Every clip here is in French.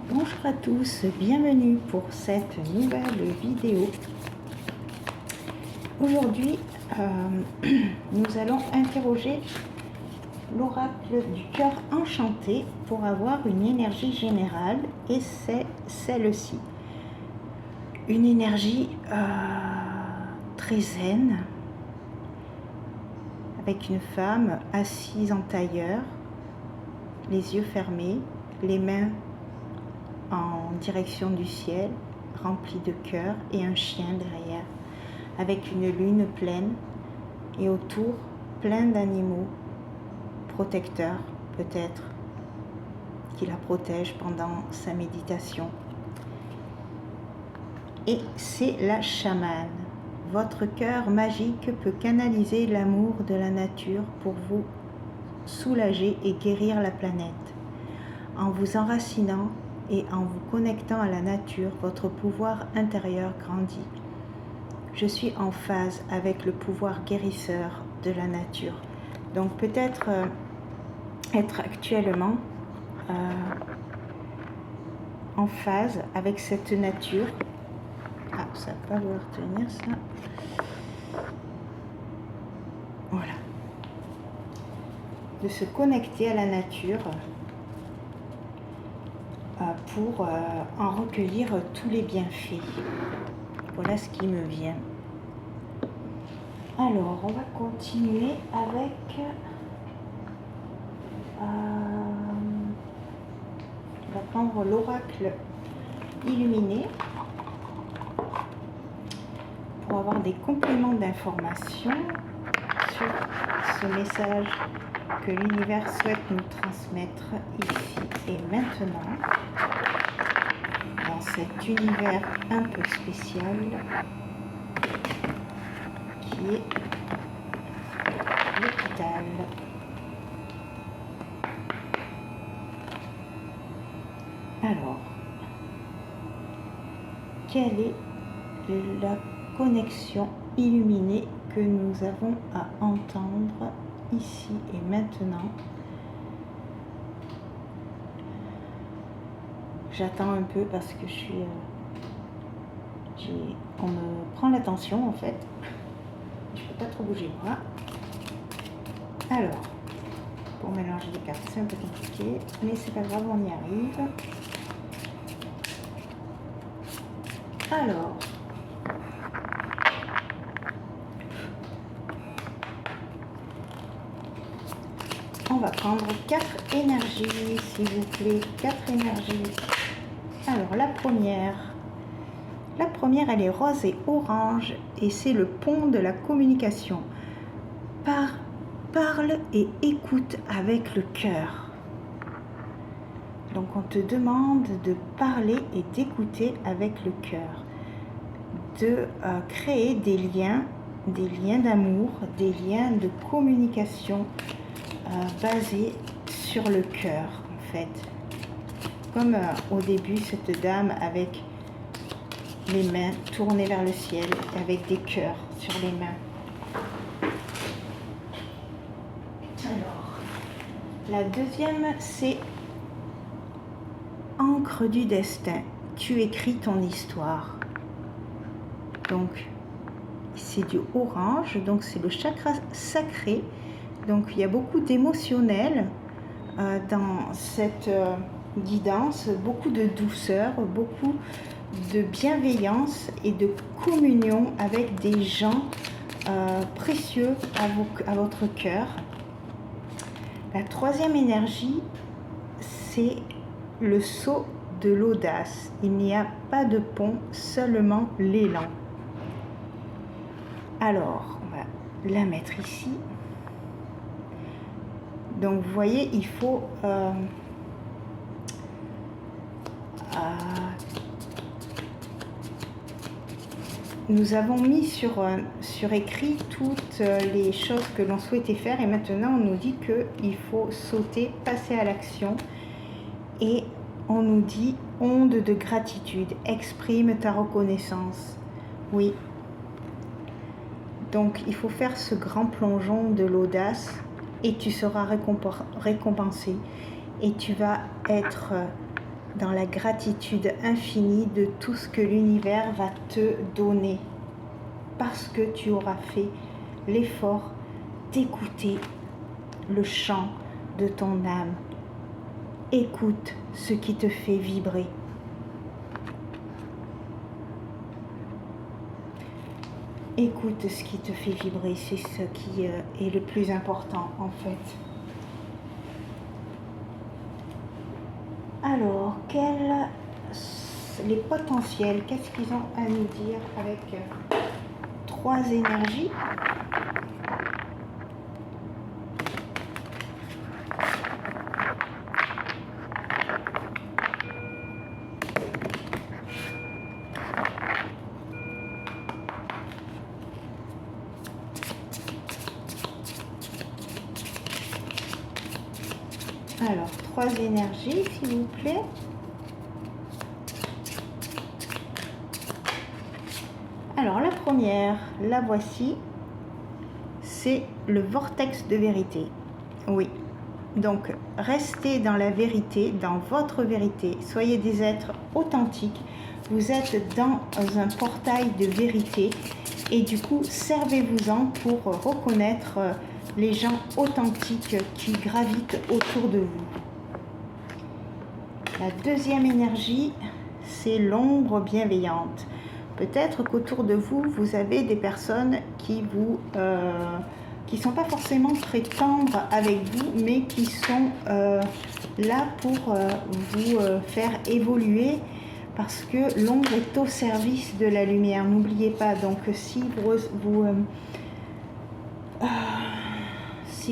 Bonjour à tous, bienvenue pour cette nouvelle vidéo. Aujourd'hui, nous allons interroger l'oracle du cœur enchanté pour avoir une énergie générale, et c'est celle-ci. Une énergie très zen, avec une femme assise en tailleur, les yeux fermés, les mains en direction du ciel, rempli de cœur, et un chien derrière, avec une lune pleine, et autour plein d'animaux protecteurs, peut-être, qui la protègent pendant sa méditation. Et c'est la chamane. Votre cœur magique peut canaliser l'amour de la nature pour vous soulager et guérir la planète. En vous enracinant et en vous connectant à la nature, votre pouvoir intérieur grandit. Je suis en phase avec le pouvoir guérisseur de la nature. Donc peut-être être actuellement en phase avec cette nature. Ah, ça ne va pas vouloir tenir ça. Voilà. De se connecter à la nature pour en recueillir tous les bienfaits. Voilà ce qui me vient. Alors, on va continuer avec... on va prendre l'oracle illuminé pour avoir des compléments d'information sur ce message que l'univers souhaite nous transmettre ici et maintenant, dans cet univers un peu spécial qui est l'hôpital. Alors, quelle est la connexion illuminée que nous avons à entendre ici et maintenant? J'attends un peu parce que on me prend l'attention en fait. Je ne peux pas trop bouger moi. Alors, pour mélanger les cartes, c'est un peu compliqué, mais c'est pas grave, on y arrive. Alors, on va prendre 4 énergies, s'il vous plaît, 4 énergies. Alors, la première, elle est rose et orange, et c'est le pont de la communication. Parle et écoute avec le cœur. Donc, on te demande de parler et d'écouter avec le cœur, de créer des liens d'amour, des liens de communication basés sur le cœur, en fait. Comme au début, cette dame avec les mains tournées vers le ciel, avec des cœurs sur les mains. Alors, la deuxième, c'est encre du destin. Tu écris ton histoire. Donc, c'est du orange, donc c'est le chakra sacré. Donc, il y a beaucoup d'émotionnel dans cette guidance, beaucoup de douceur, beaucoup de bienveillance et de communion avec des gens précieux à votre cœur. La troisième énergie, c'est le saut de l'audace. Il n'y a pas de pont, seulement l'élan. Alors, on va la mettre ici. Donc, vous voyez, il faut nous avons mis sur écrit toutes les choses que l'on souhaitait faire, et maintenant on nous dit qu'il faut sauter, passer à l'action, et on nous dit onde de gratitude, exprime ta reconnaissance. Oui. Donc il faut faire ce grand plongeon de l'audace et tu seras récompensé, et tu vas être dans la gratitude infinie de tout ce que l'univers va te donner, parce que tu auras fait l'effort d'écouter le chant de ton âme. Écoute ce qui te fait vibrer. Écoute ce qui te fait vibrer, c'est ce qui est le plus important en fait. Alors, les potentiels, qu'est-ce qu'ils ont à nous dire avec 3 énergies? Alors, 3 énergies, s'il vous plaît. Alors, la première, la voici. C'est le vortex de vérité. Oui. Donc, restez dans la vérité, dans votre vérité. Soyez des êtres authentiques. Vous êtes dans un portail de vérité. Et du coup, servez-vous-en pour reconnaître les gens authentiques qui gravitent autour de vous. La deuxième énergie, c'est l'ombre bienveillante. Peut-être qu'autour de vous, vous avez des personnes qui sont pas forcément très tendres avec vous, mais qui sont là pour vous faire évoluer, parce que l'ombre est au service de la lumière. N'oubliez pas, donc si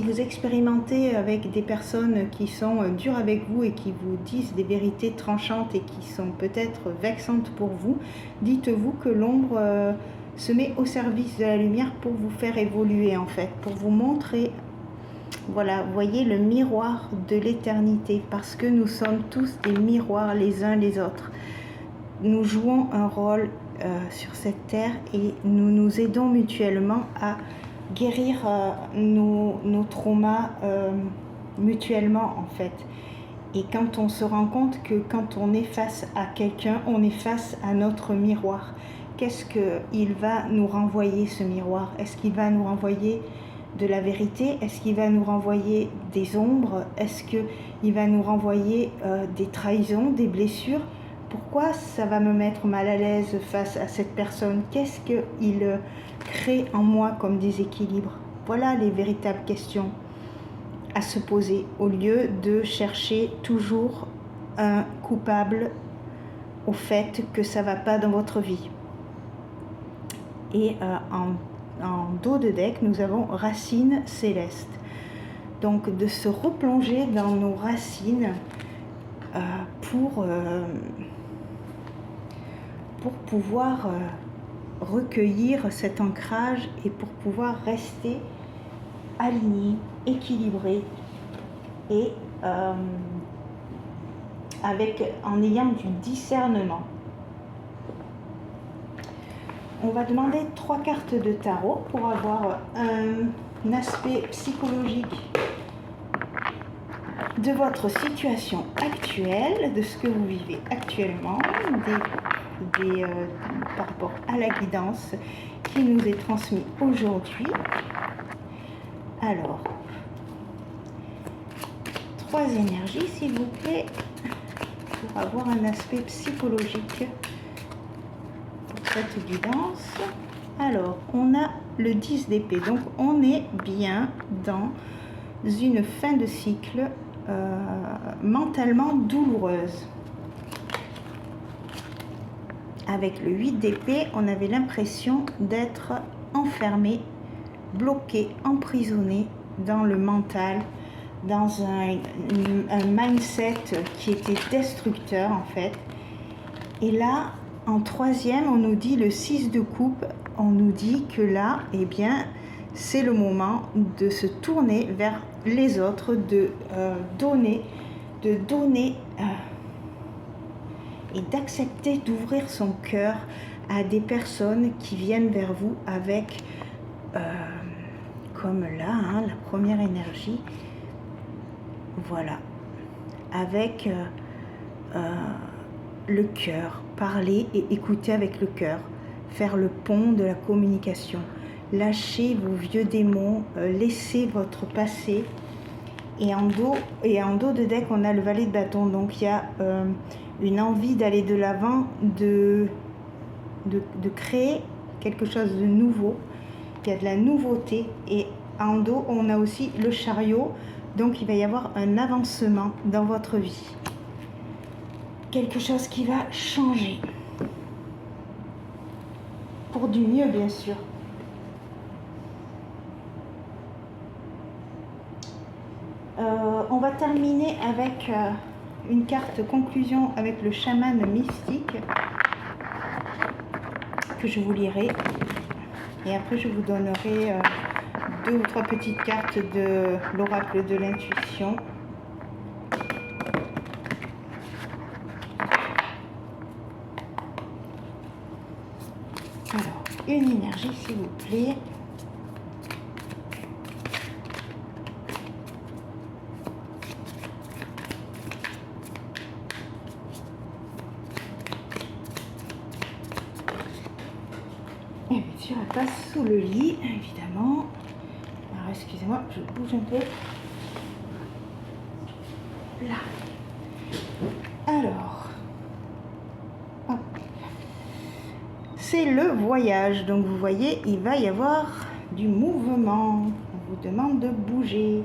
vous expérimentez avec des personnes qui sont dures avec vous et qui vous disent des vérités tranchantes et qui sont peut-être vexantes pour vous, dites-vous que l'ombre se met au service de la lumière pour vous faire évoluer en fait, pour vous montrer, voilà, voyez le miroir de l'éternité, parce que nous sommes tous des miroirs les uns les autres. Nous jouons un rôle sur cette terre et nous nous aidons mutuellement à guérir nos traumas mutuellement en fait. Et quand on se rend compte que quand on est face à quelqu'un, on est face à notre miroir. Qu'est-ce qu'il va nous renvoyer, ce miroir? Est-ce qu'il va nous renvoyer de la vérité? Est-ce qu'il va nous renvoyer des ombres? Est-ce qu'il va nous renvoyer des trahisons, des blessures? Pourquoi ça va me mettre mal à l'aise face à cette personne? Qu'est-ce qu'il crée en moi comme déséquilibre? Voilà les véritables questions à se poser, au lieu de chercher toujours un coupable au fait que ça ne va pas dans votre vie. Et en dos de deck, nous avons racines célestes. Donc de se replonger dans nos racines pour pouvoir recueillir cet ancrage et pour pouvoir rester aligné, équilibré et en ayant du discernement. On va demander 3 cartes de tarot pour avoir un aspect psychologique de votre situation actuelle, de ce que vous vivez actuellement, par rapport à la guidance qui nous est transmise aujourd'hui. Alors, 3 énergies, s'il vous plaît, pour avoir un aspect psychologique pour cette guidance. Alors, on a le 10 d'épée, donc on est bien dans une fin de cycle mentalement douloureuse. Avec le 8 d'épée, on avait l'impression d'être enfermé, bloqué, emprisonné dans le mental, dans un mindset qui était destructeur en fait. Et là, en 3e, on nous dit le 6 de coupe, on nous dit que là, eh bien, c'est le moment de se tourner vers les autres, de donner et d'accepter d'ouvrir son cœur à des personnes qui viennent vers vous avec, comme là, hein, la première énergie, voilà, avec le cœur, parler et écouter avec le cœur, faire le pont de la communication. Lâchez vos vieux démons, laissez votre passé. Et en dos de deck, on a le valet de bâton. Donc il y a une envie d'aller de l'avant, de créer quelque chose de nouveau. Il y a de la nouveauté. Et en dos, on a aussi le chariot. Donc il va y avoir un avancement dans votre vie. Quelque chose qui va changer. Pour du mieux, bien sûr. On va terminer avec une carte conclusion avec le chaman mystique que je vous lirai. Et après, je vous donnerai 2 ou 3 petites cartes de l'oracle de l'intuition. Alors, une énergie, s'il vous plaît. Et bien sûr, elle passe sous le lit, évidemment. Alors, excusez-moi, je bouge un peu. Là. Alors. Hop. C'est le voyage. Donc, vous voyez, il va y avoir du mouvement. On vous demande de bouger.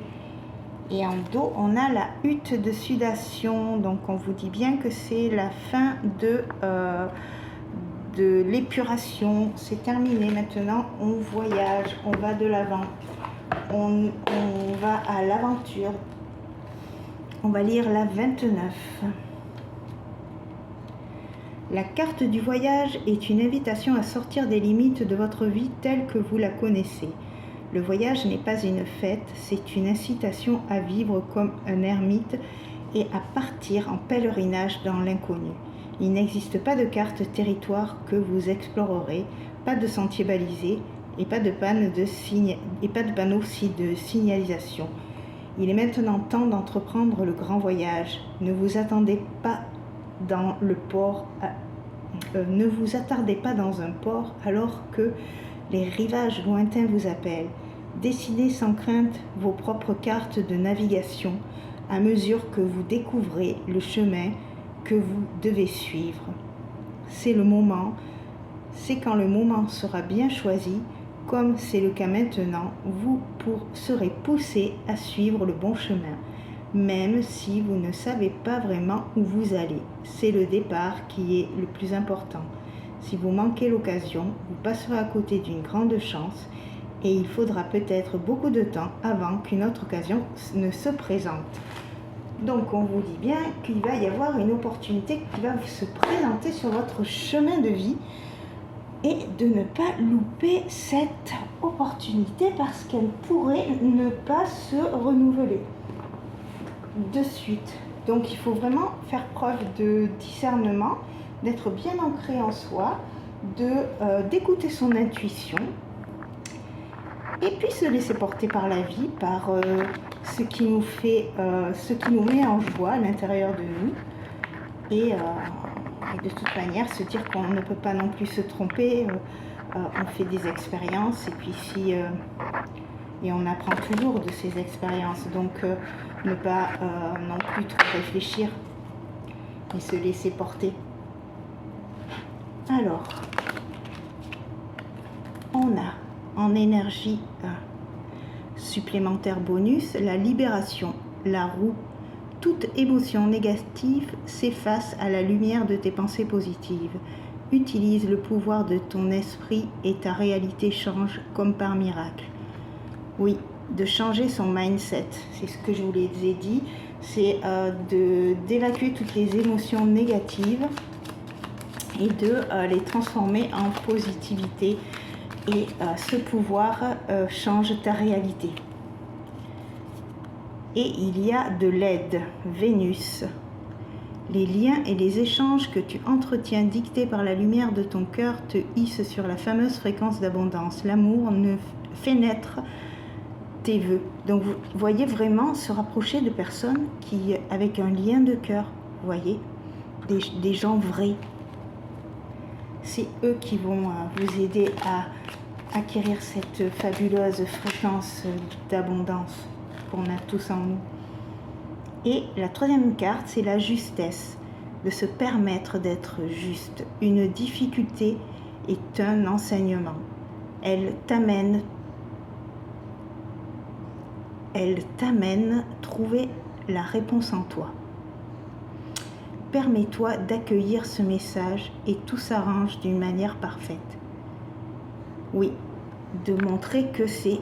Et en dos, on a la hutte de sudation. Donc, on vous dit bien que c'est la fin de l'épuration. C'est terminé maintenant. On voyage, on va de l'avant. On va à l'aventure. On va lire la 29. La carte du voyage est une invitation à sortir des limites de votre vie telle que vous la connaissez. Le voyage n'est pas une fête, c'est une incitation à vivre comme un ermite et à partir en pèlerinage dans l'inconnu. Il n'existe pas de carte territoire que vous explorerez, pas de sentier balisé et pas de panneaux de signalisation. Il est maintenant temps d'entreprendre le grand voyage. Ne vous attardez pas dans un port alors que les rivages lointains vous appellent. Dessinez sans crainte vos propres cartes de navigation à mesure que vous découvrez le chemin que vous devez suivre. C'est le moment, c'est quand le moment sera bien choisi, comme c'est le cas maintenant, vous serez poussé à suivre le bon chemin, même si vous ne savez pas vraiment où vous allez. C'est le départ qui est le plus important. Si vous manquez l'occasion, vous passerez à côté d'une grande chance et il faudra peut-être beaucoup de temps avant qu'une autre occasion ne se présente. Donc on vous dit bien qu'il va y avoir une opportunité qui va se présenter sur votre chemin de vie et de ne pas louper cette opportunité parce qu'elle pourrait ne pas se renouveler de suite. Donc il faut vraiment faire preuve de discernement, d'être bien ancré en soi, d'écouter son intuition et puis se laisser porter par la vie, par ce qui nous met en joie à l'intérieur de nous et de toute manière se dire qu'on ne peut pas non plus se tromper, on fait des expériences et puis et on apprend toujours de ces expériences, donc ne pas non plus trop réfléchir et se laisser porter. Alors, on a en énergie supplémentaire bonus la libération, la roue. Toute émotion négative s'efface à la lumière de tes pensées positives. Utilise le pouvoir de ton esprit et ta réalité change comme par miracle. Oui, de changer son mindset, c'est ce que je vous ai dit, c'est d'évacuer toutes les émotions négatives et de les transformer en positivité. Et ce pouvoir change ta réalité. Et il y a de l'aide, Vénus. Les liens et les échanges que tu entretiens dictés par la lumière de ton cœur te hissent sur la fameuse fréquence d'abondance. L'amour ne fait naître tes vœux. Donc vous voyez vraiment se rapprocher de personnes avec un lien de cœur. Vous voyez, des gens vrais. C'est eux qui vont vous aider à acquérir cette fabuleuse fréquence d'abondance qu'on a tous en nous. Et la troisième carte, c'est la justesse, de se permettre d'être juste. Une difficulté est un enseignement. Elle t'amène trouver la réponse en toi. Permets-toi d'accueillir ce message et tout s'arrange d'une manière parfaite. Oui, de montrer que c'est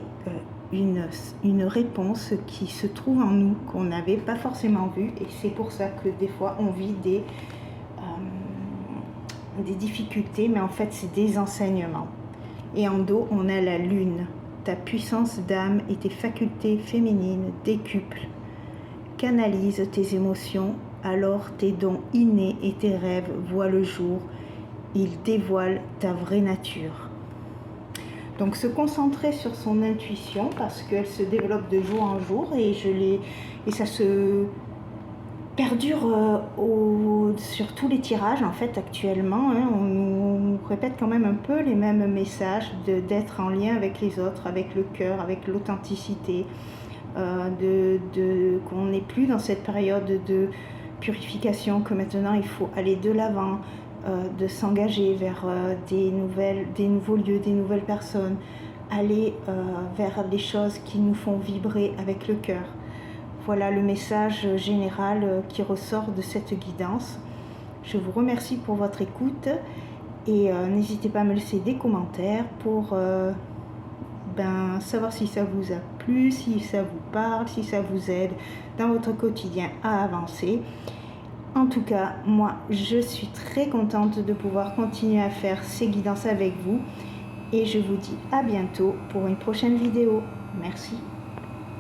une réponse qui se trouve en nous, qu'on n'avait pas forcément vue, et c'est pour ça que des fois on vit des difficultés, mais en fait c'est des enseignements. Et en dos, on a la lune. Ta puissance d'âme et tes facultés féminines décuplent. Canalise tes émotions, alors tes dons innés et tes rêves voient le jour. Ils dévoilent ta vraie nature. Donc se concentrer sur son intuition parce qu'elle se développe de jour en jour et ça se perdure sur tous les tirages en fait actuellement. On nous répète quand même un peu les mêmes messages d'être en lien avec les autres, avec le cœur, avec l'authenticité, qu'on n'est plus dans cette période de purification, que maintenant il faut aller de l'avant, de s'engager vers des nouveaux lieux, des nouvelles personnes, aller vers des choses qui nous font vibrer avec le cœur. Voilà le message général qui ressort de cette guidance. Je vous remercie pour votre écoute et n'hésitez pas à me laisser des commentaires pour savoir si ça vous a plu, si ça vous parle, si ça vous aide dans votre quotidien à avancer. En tout cas, moi, je suis très contente de pouvoir continuer à faire ces guidances avec vous et je vous dis à bientôt pour une prochaine vidéo. Merci.